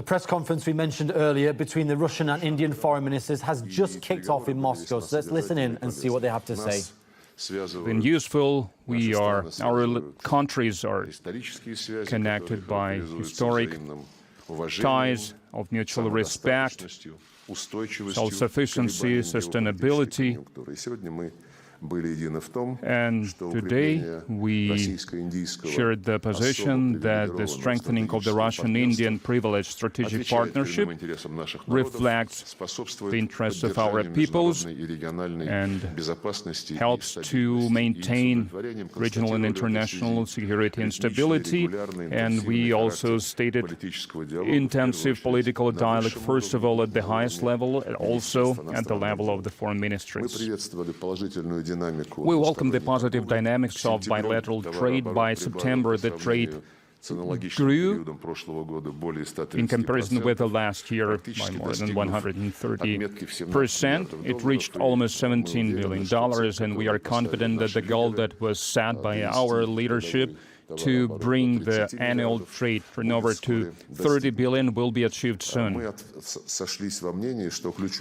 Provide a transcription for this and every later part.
press conference we mentioned earlier between the Russian and Indian foreign ministers has just kicked off in Moscow. So let's listen in and see what they have to say. Been useful. Our countries are connected by historic ties of mutual respect, self-sufficiency, sustainability. And today we shared the position that the strengthening of the Russian-Indian privileged strategic partnership reflects the interests of our peoples and helps to maintain regional and international security and stability. And we also stated intensive political dialogue, first of all at the highest level, and also at the level of the foreign ministries. We welcome the positive dynamics of bilateral trade. By September, the trade grew in comparison with the last year by more than 130%. It reached almost $17 billion, and we are confident that the goal that was set by our leadership to bring the annual trade turnover to $30 billion will be achieved soon.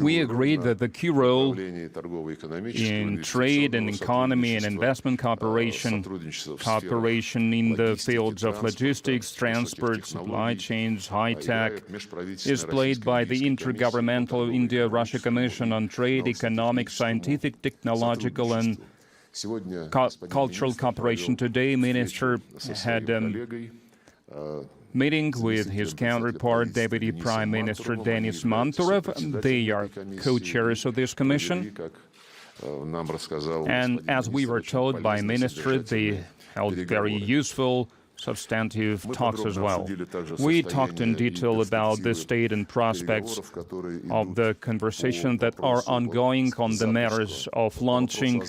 We agree that the key role in trade and economy and investment cooperation in the fields of logistics, transport, supply chains, high-tech, is played by the Intergovernmental India-Russia Commission on Trade, Economic, Scientific, Technological, and cultural cooperation. Today, Minister had a meeting with his counterpart, Deputy Prime Minister Denis Manturov. They are co-chairs of this commission. And as we were told by Minister, they held very useful, substantive talks as well. We talked in detail about the state and prospects of the conversation that are ongoing on the matters of launching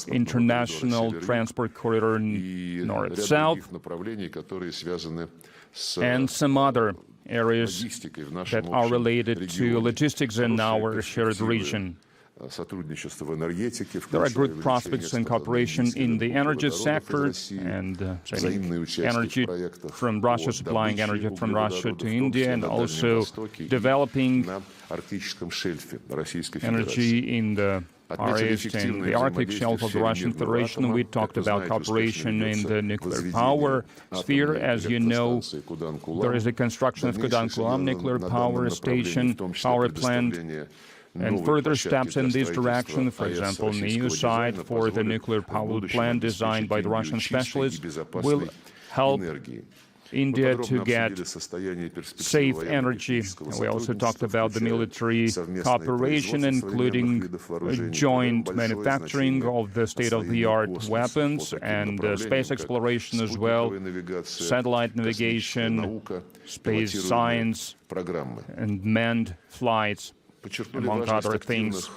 international transport corridor north-south and some other areas that are related to logistics in our shared region. There are good prospects in cooperation in the energy sector and energy from Russia, supplying energy from Russia to India, and also developing energy in the Far East and the Arctic shelf of the Russian Federation. We talked about cooperation in the nuclear power sphere. As you know, there is a construction of Kudankulam nuclear power station, power plant, and further steps in this direction, for example, new site for the nuclear power plant designed by the Russian specialists, will help India to get safe energy. We also talked about the military cooperation, including joint manufacturing of the state-of-the-art weapons and space exploration as well, satellite navigation, space science, and manned flights, among other things.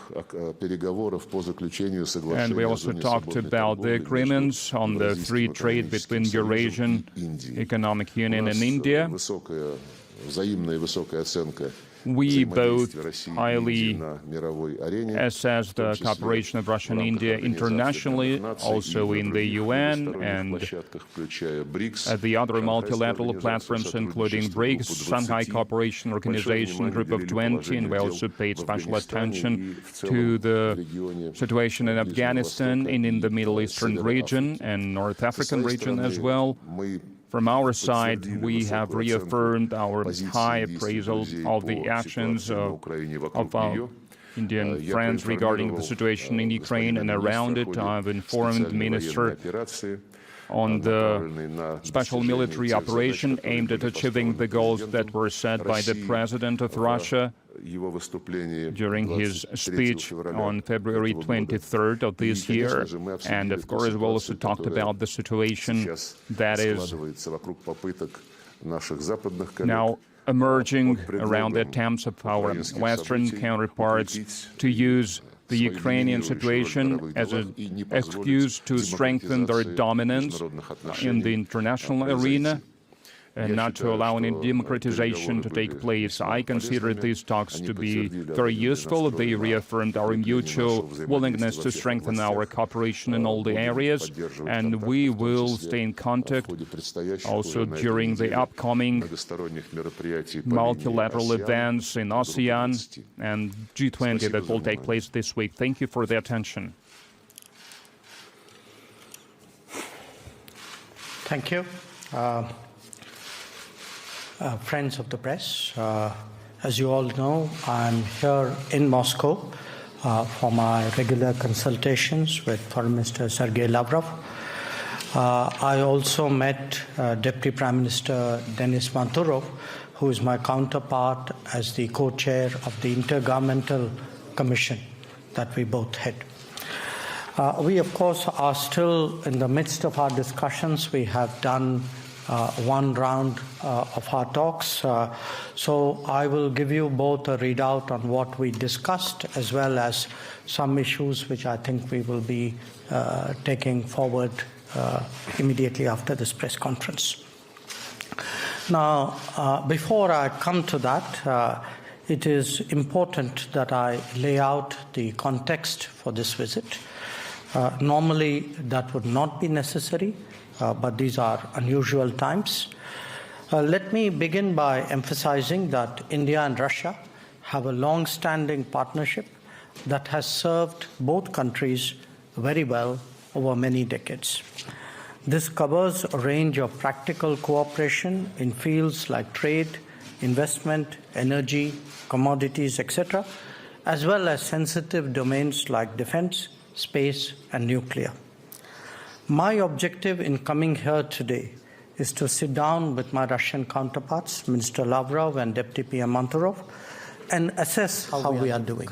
And we also talked about the agreements on the free trade between Eurasian Economic Union and India. We both highly assess the cooperation of Russia and India internationally, also in the UN and at the other multilateral platforms, including BRICS, Shanghai Cooperation Organization, Group of 20, and we also paid special attention to the situation in Afghanistan and in the Middle Eastern region and North African region as well. From our side, we have reaffirmed our high appraisal of the actions of our Indian friends regarding the situation in Ukraine and around it. I've informed the Minister on the special military operation aimed at achieving the goals that were set by the President of Russia during his speech on February 23rd of this year. And of course, we also talked about the situation that is now emerging around the attempts of our Western counterparts to use the Ukrainian situation as an excuse to strengthen their dominance in the international arena. not to allow any democratization to take place. I consider these talks to be very useful. They reaffirmed our mutual willingness to strengthen our cooperation in all the areas, and we will stay in contact also during the upcoming multilateral events in ASEAN and G20 that will take place this week. Thank you for the attention. Thank you. Friends of the press, as you all know, I'm here in Moscow for my regular consultations with Foreign Minister Sergei Lavrov. I also met Deputy Prime Minister Denis Manturov, who is my counterpart as the co-chair of the Intergovernmental Commission that we both head. We, of course, are still in the midst of our discussions. We have done one round of our talks. So I will give you both a readout on what we discussed, as well as some issues which I think we will be taking forward immediately after this press conference. Now, before I come to that, it is important that I lay out the context for this visit. Normally, that would not be necessary, but these are unusual times. Let me begin by emphasizing that India and Russia have a long-standing partnership that has served both countries very well over many decades. This covers a range of practical cooperation in fields like trade, investment, energy, commodities, etc., as well as sensitive domains like defense, space, and nuclear. My objective in coming here today is to sit down with my Russian counterparts, Minister Lavrov and Deputy PM Manturov, and assess how we are doing.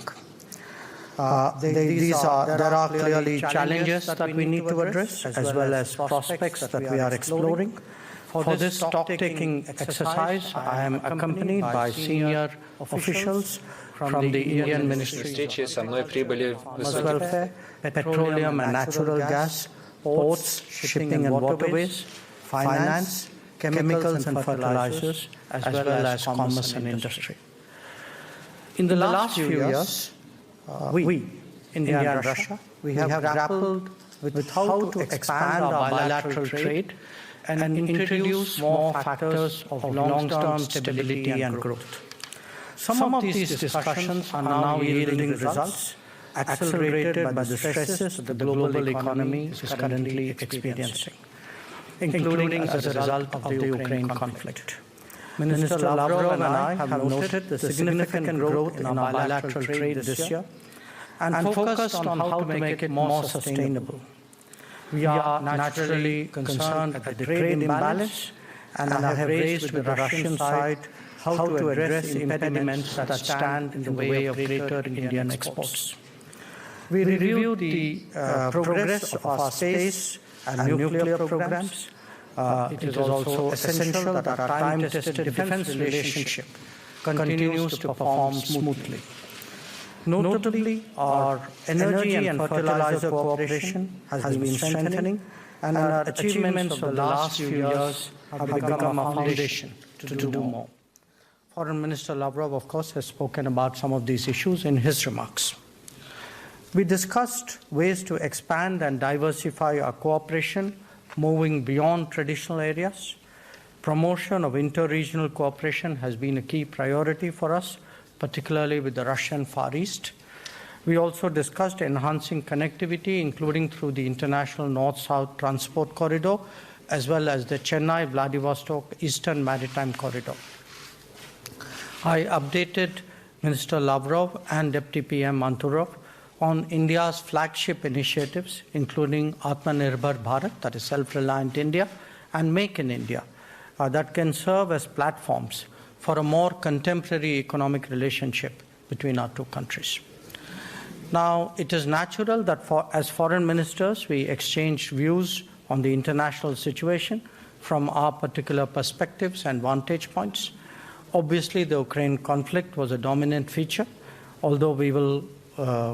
There are clearly challenges that we need to address, as well as prospects that we are exploring. For this stock-taking exercise, I am accompanied by senior officials from the Indian Ministry of Farmers' Welfare, Petroleum and Natural Gas, Ports, Shipping and Waterways, Finance, Chemicals and Fertilizers, as well as Commerce and Industry. In the last few years, we, India and Russia, we have grappled with how to expand our bilateral trade and introduce more factors of long-term stability and growth. Some of these discussions are now yielding results, accelerated by the stresses that the global economy is currently experiencing, including as a result of the Ukraine conflict. Minister Lavrov and I have noted the significant growth in our bilateral trade this year and focused on how to make it more sustainable. We are naturally concerned at the trade imbalance and have raised with the Russian side how to address the impediments that stand in the way of greater Indian exports. We reviewed the progress of our space and nuclear programs. It is also essential that our time-tested defense relationship continues to perform smoothly. Notably, our energy and fertilizer cooperation has been strengthening, and our achievements of the last few years have become a foundation to do more. Foreign Minister Lavrov, of course, has spoken about some of these issues in his remarks. We discussed ways to expand and diversify our cooperation, moving beyond traditional areas. Promotion of inter-regional cooperation has been a key priority for us, particularly with the Russian Far East. We also discussed enhancing connectivity, including through the International North-South Transport Corridor, as well as the Chennai-Vladivostok Eastern Maritime Corridor. I updated Minister Lavrov and Deputy PM Manturov on India's flagship initiatives, including Atmanirbhar Bharat, that is self-reliant India, and Make in India, that can serve as platforms for a more contemporary economic relationship between our two countries. Now, it is natural that as foreign ministers, we exchange views on the international situation from our particular perspectives and vantage points. Obviously, the Ukraine conflict was a dominant feature, although we will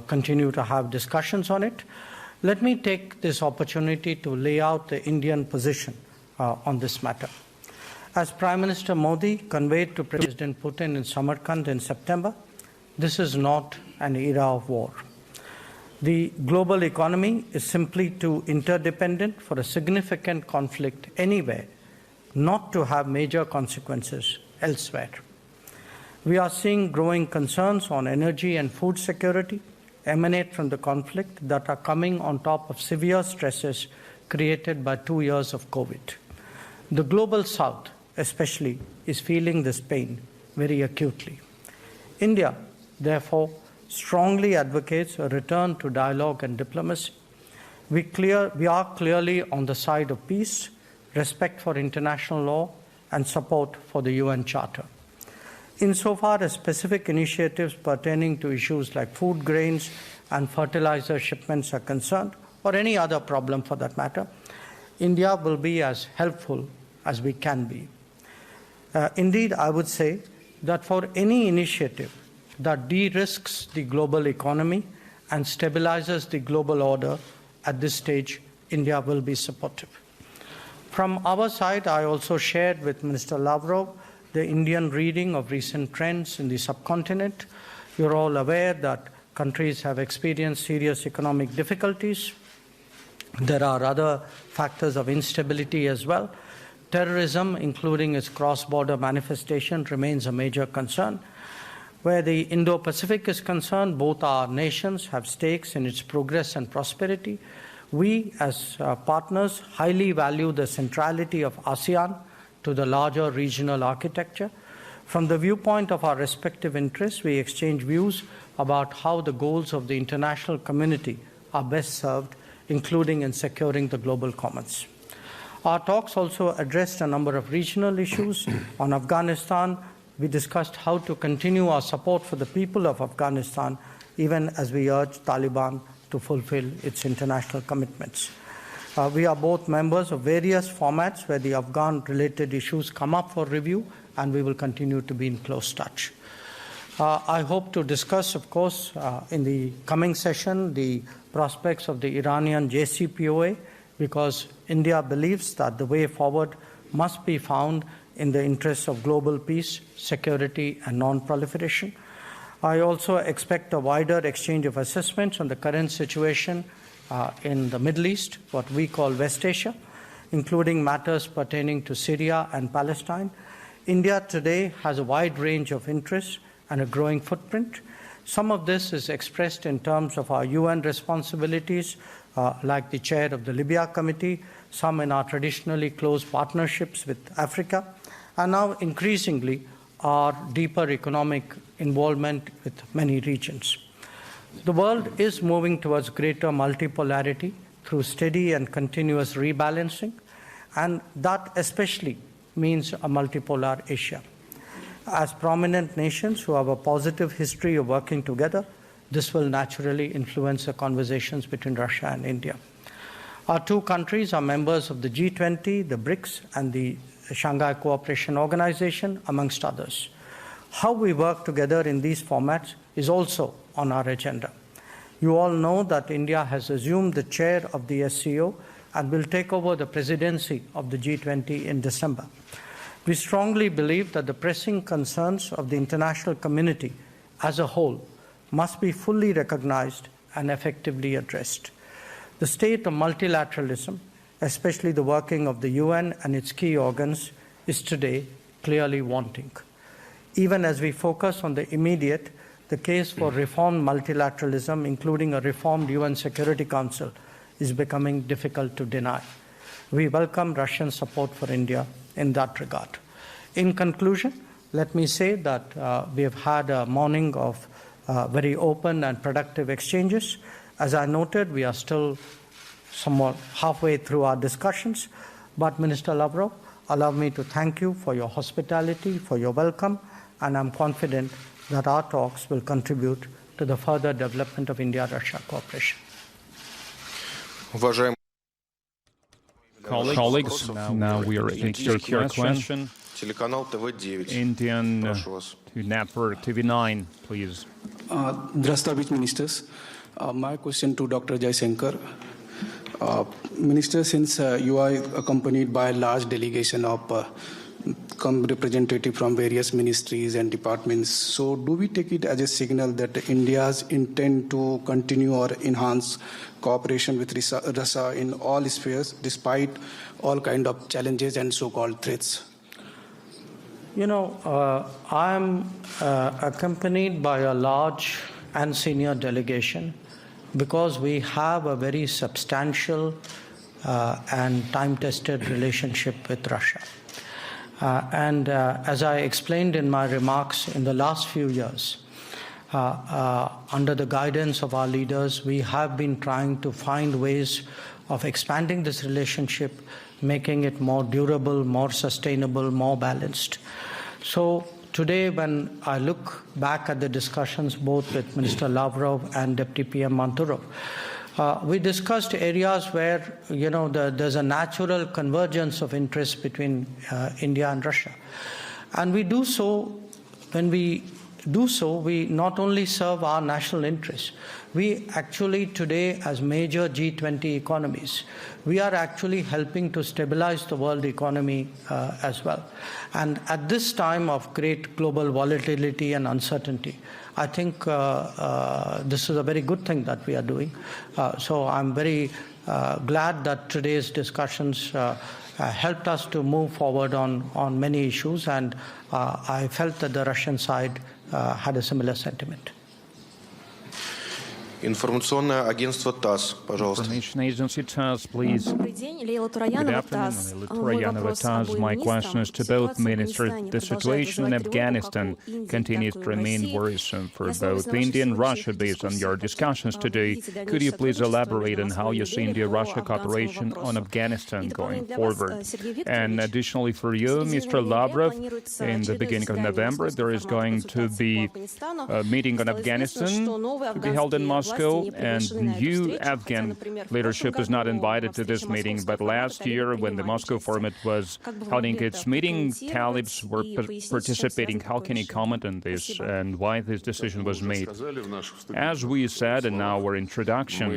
continue to have discussions on it. Let me take this opportunity to lay out the Indian position on this matter. As Prime Minister Modi conveyed to President Putin in Samarkand in September, this is not an era of war. The global economy is simply too interdependent for a significant conflict anywhere not to have major consequences elsewhere. We are seeing growing concerns on energy and food security emanate from the conflict that are coming on top of severe stresses created by 2 years of COVID. The global south, especially, is feeling this pain very acutely. India, therefore, strongly advocates a return to dialogue and diplomacy. We are clearly on the side of peace, respect for international law, and support for the UN Charter. Insofar as specific initiatives pertaining to issues like food grains and fertilizer shipments are concerned, or any other problem for that matter, India will be as helpful as we can be. Indeed, I would say that for any initiative that de-risks the global economy and stabilizes the global order, at this stage, India will be supportive. From our side, I also shared with Minister Lavrov the Indian reading of recent trends in the subcontinent. You're all aware that countries have experienced serious economic difficulties. There are other factors of instability as well. Terrorism, including its cross-border manifestation, remains a major concern. Where the Indo-Pacific is concerned, both our nations have stakes in its progress and prosperity. We, as partners, highly value the centrality of ASEAN to the larger regional architecture. From the viewpoint of our respective interests, we exchange views about how the goals of the international community are best served, including in securing the global commons. Our talks also addressed a number of regional issues. On Afghanistan, we discussed how to continue our support for the people of Afghanistan, even as we urge Taliban to fulfill its international commitments. We are both members of various formats where the Afghan-related issues come up for review, and we will continue to be in close touch. I hope to discuss, of course, in the coming session, the prospects of the Iranian JCPOA, because India believes that the way forward must be found in the interests of global peace, security, and non-proliferation. I also expect a wider exchange of assessments on the current situation in the Middle East, what we call West Asia, including matters pertaining to Syria and Palestine. India today has a wide range of interests and a growing footprint. Some of this is expressed in terms of our UN responsibilities, like the chair of the Libya Committee, some in our traditionally close partnerships with Africa, and now increasingly our deeper economic involvement with many regions. The world is moving towards greater multipolarity through steady and continuous rebalancing, and that especially means a multipolar Asia. As prominent nations who have a positive history of working together, this will naturally influence the conversations between Russia and India. Our two countries are members of the G20, the BRICS, and the Shanghai Cooperation Organization, amongst others. How we work together in these formats is also on our agenda. You all know that India has assumed the chair of the SCO and will take over the presidency of the G20 in December. We strongly believe that the pressing concerns of the international community as a whole must be fully recognized and effectively addressed. The state of multilateralism, especially the working of the UN and its key organs, is today clearly wanting. Even as we focus on the immediate, the case for reformed multilateralism, including a reformed UN Security Council, is becoming difficult to deny. We welcome Russian support for India in that regard. In conclusion, let me say that we have had a morning of very open and productive exchanges. As I noted, we are still somewhat halfway through our discussions, but Minister Lavrov, allow me to thank you for your hospitality, for your welcome, and I'm confident that our talks will contribute to the further development of India-Russia cooperation. Colleagues, now we are ready to take your question. Indian Network TV9, please. Здравствуйте, ministers. My question to Dr. Jaishankar. Minister, since you are accompanied by a large delegation of come representative from various ministries and departments. So do we take it as a signal that India's intent to continue or enhance cooperation with Russia in all spheres, despite all kind of challenges and so-called threats? You know, I'm accompanied by a large and senior delegation because we have a very substantial and time-tested relationship with Russia. As I explained in my remarks, in the last few years, under the guidance of our leaders, we have been trying to find ways of expanding this relationship, making it more durable, more sustainable, more balanced. So today, when I look back at the discussions both with Minister Lavrov and Deputy PM Manturov, we discussed areas where, you know, there's a natural convergence of interests between India and Russia. And we do so, when we do so, we not only serve our national interests, we actually today, as major G20 economies, we are actually helping to stabilize the world economy as well. And at this time of great global volatility and uncertainty, I think this is a very good thing that we are doing. So I'm very glad that today's discussions helped us to move forward on many issues, and I felt that the Russian side had a similar sentiment. Информационное агентство ТАСС, пожалуйста. Information agency TASS, please. Добрый день, Лейла Good Тураянова, afternoon, ТАСС. Lila Мой Turayanova, вопрос TASS. обоим My министрам. question is to both Ситуация в ministers. Афганистане The продолжает situation in вызывать тревогу Afghanistan как у Индии, continues так to и у remain России. worrisome for Я снова both за наши India and сегодняшние Russia. Based on your дискуссии discussions хотела today, видеть could you дальнейшее please сотрудничество elaborate on между how you Москвой и see Нью-Дели India-Russia по афганскому cooperation on вопросу? Afghanistan И going дополнение для вас, forward? Сергей And Викторович. additionally for you, В середине Mr. ноября Lavrov, планируется in the очередное beginning of заседание November, there is московского going формата to консультаций по be Афганистану. a meeting on Стало известно, Afghanistan что новые to be held in афганские власти Moscow, не and приглашены на эту new встречу, хотя, Afghan например, в leadership прошлом is not году invited to на this встрече meeting, московского but формата last талибы year, when the принимали Moscow участие. format was Как бы вы holding могли its это meeting, прокомментировать talibs were и пояснить, с чем participating. связано How такое can you решение? comment on this Спасибо. and why this decision was made? As we said in our introduction,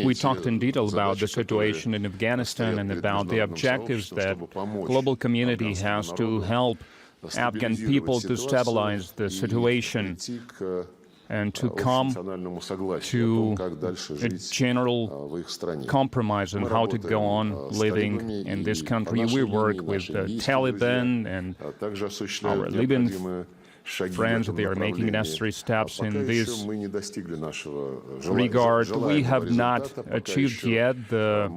we talked in detail about the situation in Afghanistan and about the objectives that global community has to help Afghan people to stabilize the situation and to come to a general compromise on how to go on living in this country. We work with the Taliban and our Libyan friends. They are making necessary steps in this regard. We have not achieved yet the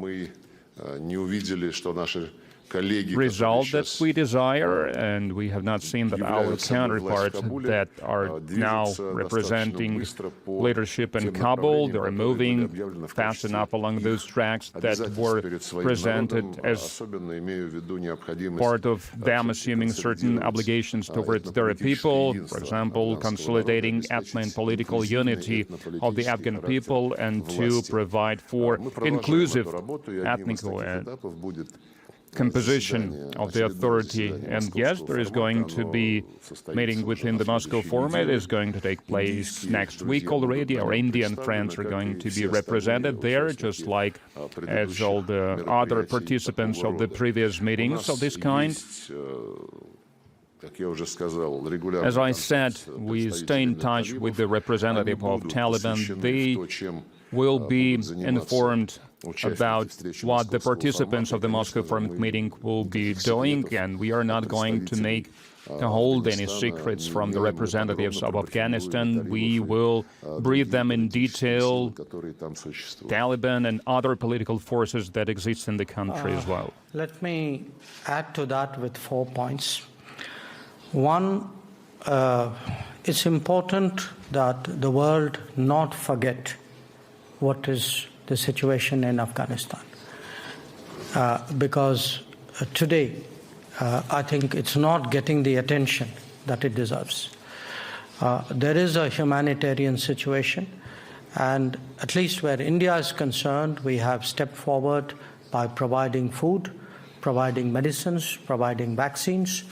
result that we desire, and we have not seen that our counterparts that are now representing leadership in Kabul, they are moving fast enough along those tracks that were presented as part of them assuming certain obligations towards their people, for example, consolidating ethnic and political unity of the Afghan people and to provide for inclusive ethnic composition of the authority. And yes, there is going to be meeting within the Moscow format. Is going to take place next week already. Our Indian friends are going to be represented there, just like as all the other participants of the previous meetings of this kind. As I said, we stay in touch with the representative of Taliban. They will be informed about what the participants of the Moscow Forum meeting will be doing, and we are not going to hold any secrets from the representatives of Afghanistan. We will brief them in detail, Taliban and other political forces that exist in the country as well. Let me add to that with 4 points. One, it's important that the world not forget what is the situation in Afghanistan. Because today, I think it's not getting the attention that it deserves. There is a humanitarian situation, and at least where India is concerned, we have stepped forward by providing food, providing medicines, providing vaccines,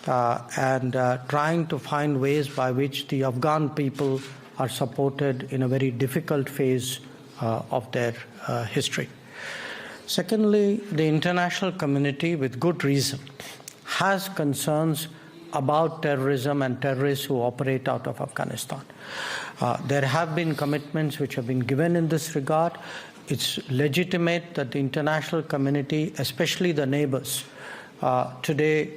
and trying to find ways by which the Afghan people are supported in a very difficult phase of their history. Secondly, the international community, with good reason, has concerns about terrorism and terrorists who operate out of Afghanistan. There have been commitments which have been given in this regard. It's legitimate that the international community, especially the neighbors, today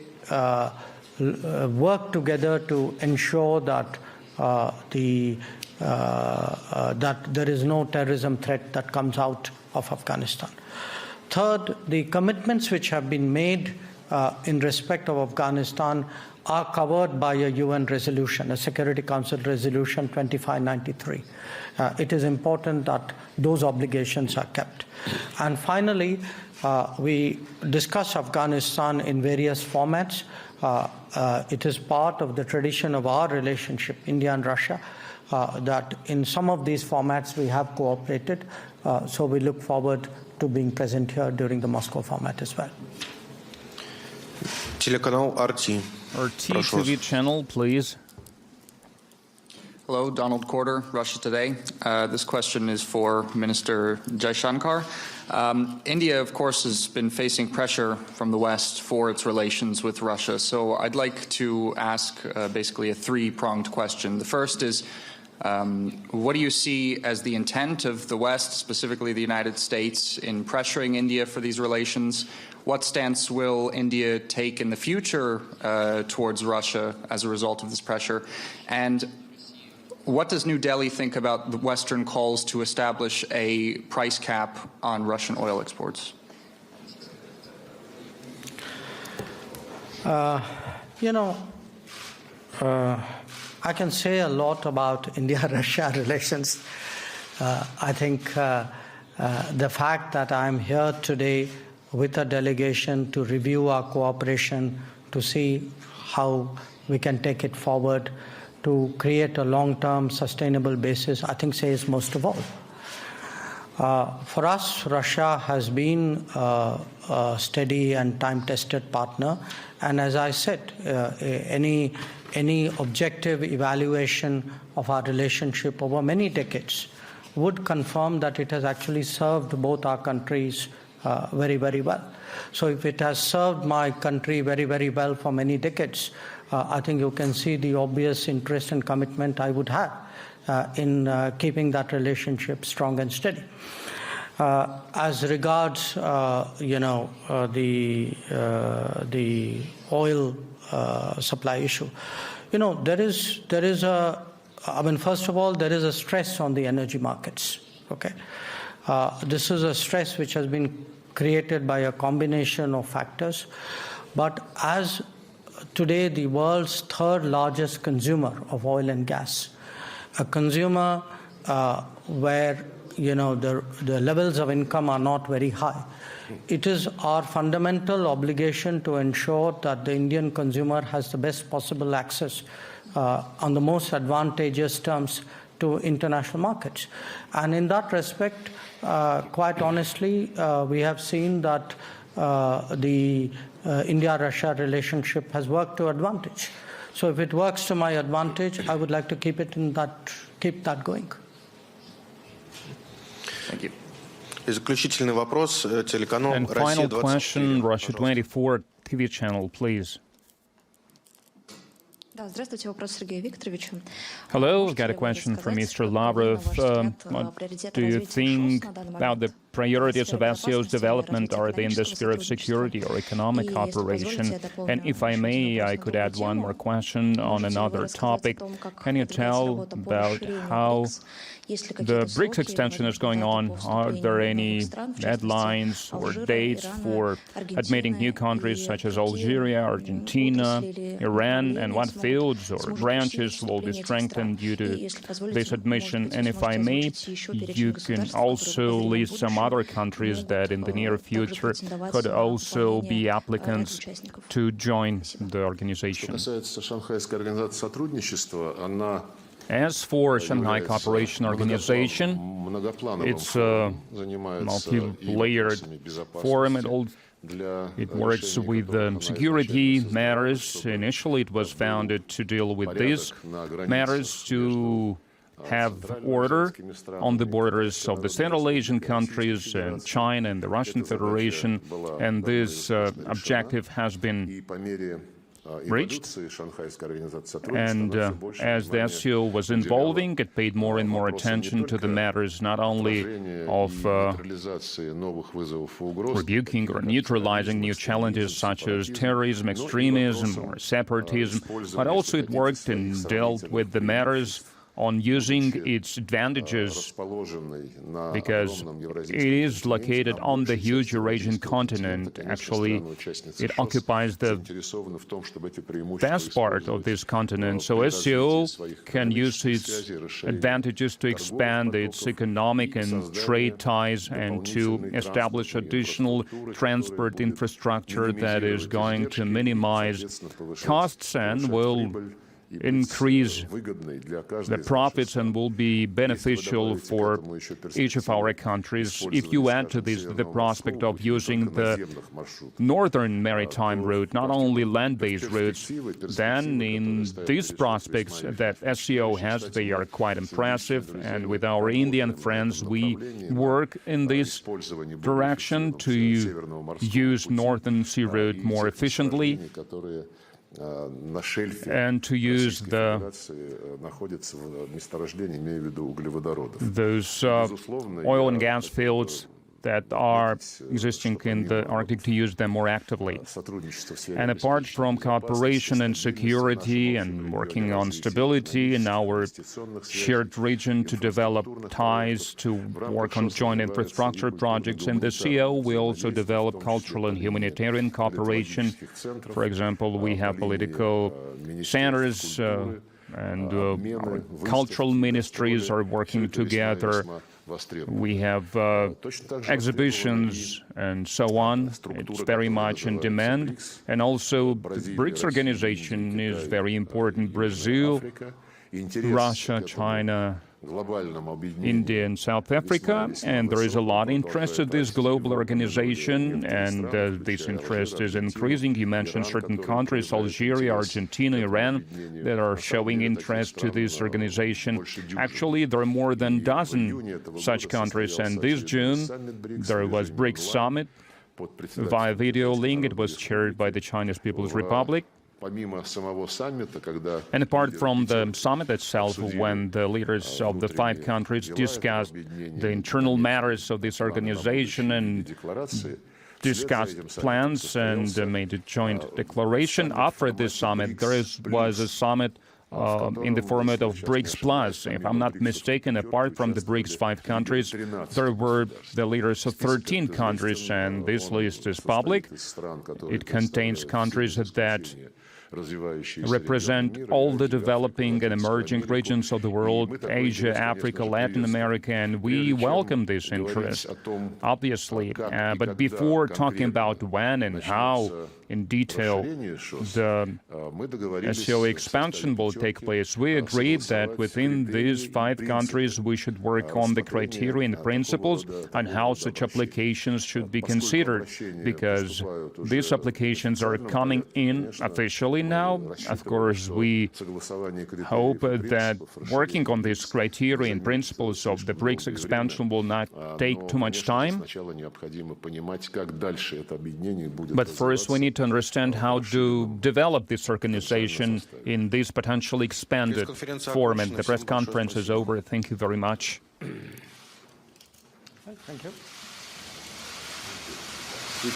work together to ensure that that there is no terrorism threat that comes out of Afghanistan. Third, the commitments which have been made in respect of Afghanistan are covered by a UN resolution, a Security Council resolution 2593. It is important that those obligations are kept. And finally, we discuss Afghanistan in various formats. It is part of the tradition of our relationship, India and Russia, that in some of these formats we have cooperated. So we look forward to being present here during the Moscow format as well. Телеканал RT. RT TV channel, please. Hello, Donald Corder, Russia Today. This question is for Minister Jaishankar. India, of course, has been facing pressure from the West for its relations with Russia. So I'd like to ask basically a three-pronged question. The first is, what do you see as the intent of the West, specifically the United States, in pressuring India for these relations? What stance will India take in the future towards Russia as a result of this pressure? And what does New Delhi think about the Western calls to establish a price cap on Russian oil exports? I can say a lot about India-Russia relations. I think the fact that I'm here today with a delegation to review our cooperation, to see how we can take it forward, to create a long-term sustainable basis, I think says most of all. For us, Russia has been a steady and time-tested partner. And as I said, any objective evaluation of our relationship over many decades would confirm that it has actually served both our countries very, very well. So if it has served my country very, very well for many decades, I think you can see the obvious interest and commitment I would have in keeping that relationship strong and steady. As regards, the oil supply issue, first of all, there is a stress on the energy markets. Okay, this is a stress which has been created by a combination of factors, but as today the world's third largest consumer of oil and gas, a consumer where the levels of income are not very high, it is our fundamental obligation to ensure that the Indian consumer has the best possible access on the most advantageous terms to international markets. And in that respect, quite honestly, we have seen that the India-Russia relationship has worked to advantage. So if it works to my advantage, I would like to keep that going. Thank you. Заключительный вопрос, телеканал And final question, Russia 24 TV channel, please. Hello, I've got a question from Mr. Lavrov. What do you think about the priorities of SCO's development? Are they in the sphere of security or economic cooperation? And if I may, I could add one more question on another topic. Can you tell about how the BRICS extension is going on? Are there any deadlines or dates for admitting new countries such as Algeria, Argentina, Iran, and what fields or branches will be strengthened due to this admission? And if I may, you can also list some other countries that in the near future could also be applicants to join the organization. As for Shanghai Cooperation Organization, it's a multi-layered forum. It works with security matters. Initially, it was founded to deal with these matters, to have order on the borders of the Central Asian countries and China and the Russian Federation, and this objective has been reached. And as the SCO was evolving, it paid more and more attention to the matters not only of rebuking or neutralizing new challenges such as terrorism, extremism, or separatism, but also it worked and dealt with the matters on using its advantages, because it is located on the huge Eurasian continent. Actually, it occupies the best part of this continent, so SCO can use its advantages to expand its economic and trade ties and to establish additional transport infrastructure that is going to minimize costs and will increase the profits and will be beneficial for each of our countries. If you add to this the prospect of using the northern maritime route, not only land-based routes, then in these prospects that SCO has, they are quite impressive. And with our Indian friends, we work in this direction to use Northern Sea Route more efficiently and to use those oil and gas fields that are existing in the Arctic, to use them more actively. And apart from cooperation and security and working on stability in our shared region to develop ties, to work on joint infrastructure projects in the CO, we also develop cultural and humanitarian cooperation. For example, we have political centers and our cultural ministries are working together. We have exhibitions and so on. It's very much in demand. And also, the BRICS organization is very important. Brazil, Russia, China, India and South Africa, and there is a lot of interest in this global organization, and this interest is increasing. You mentioned certain countries, Algeria, Argentina, Iran, that are showing interest to this organization. Actually, there are more than a dozen such countries, and this June there was BRICS Summit via video link. It was chaired by the Chinese People's Republic. And apart from the summit itself, when the leaders of the 5 countries discussed the internal matters of this organization and discussed plans and made a joint declaration, after this summit, there was a summit in the format of BRICS Plus. If I'm not mistaken, apart from the BRICS 5 countries, there were the leaders of 13 countries, and this list is public. It contains countries that represent all the developing and emerging regions of the world, Asia, Africa, Latin America, and we welcome this interest, obviously. But before talking about when and how in detail the SCO expansion will take place, we agreed that within these 5 countries we should work on the criteria and principles on how such applications should be considered, because these applications are coming in officially now. Of course, we hope that working on these criteria and principles of the BRICS expansion will not take too much time. But first, we need to understand how to develop this organization in this potentially expanded format. The press conference is over. Thank you very much. Thank you.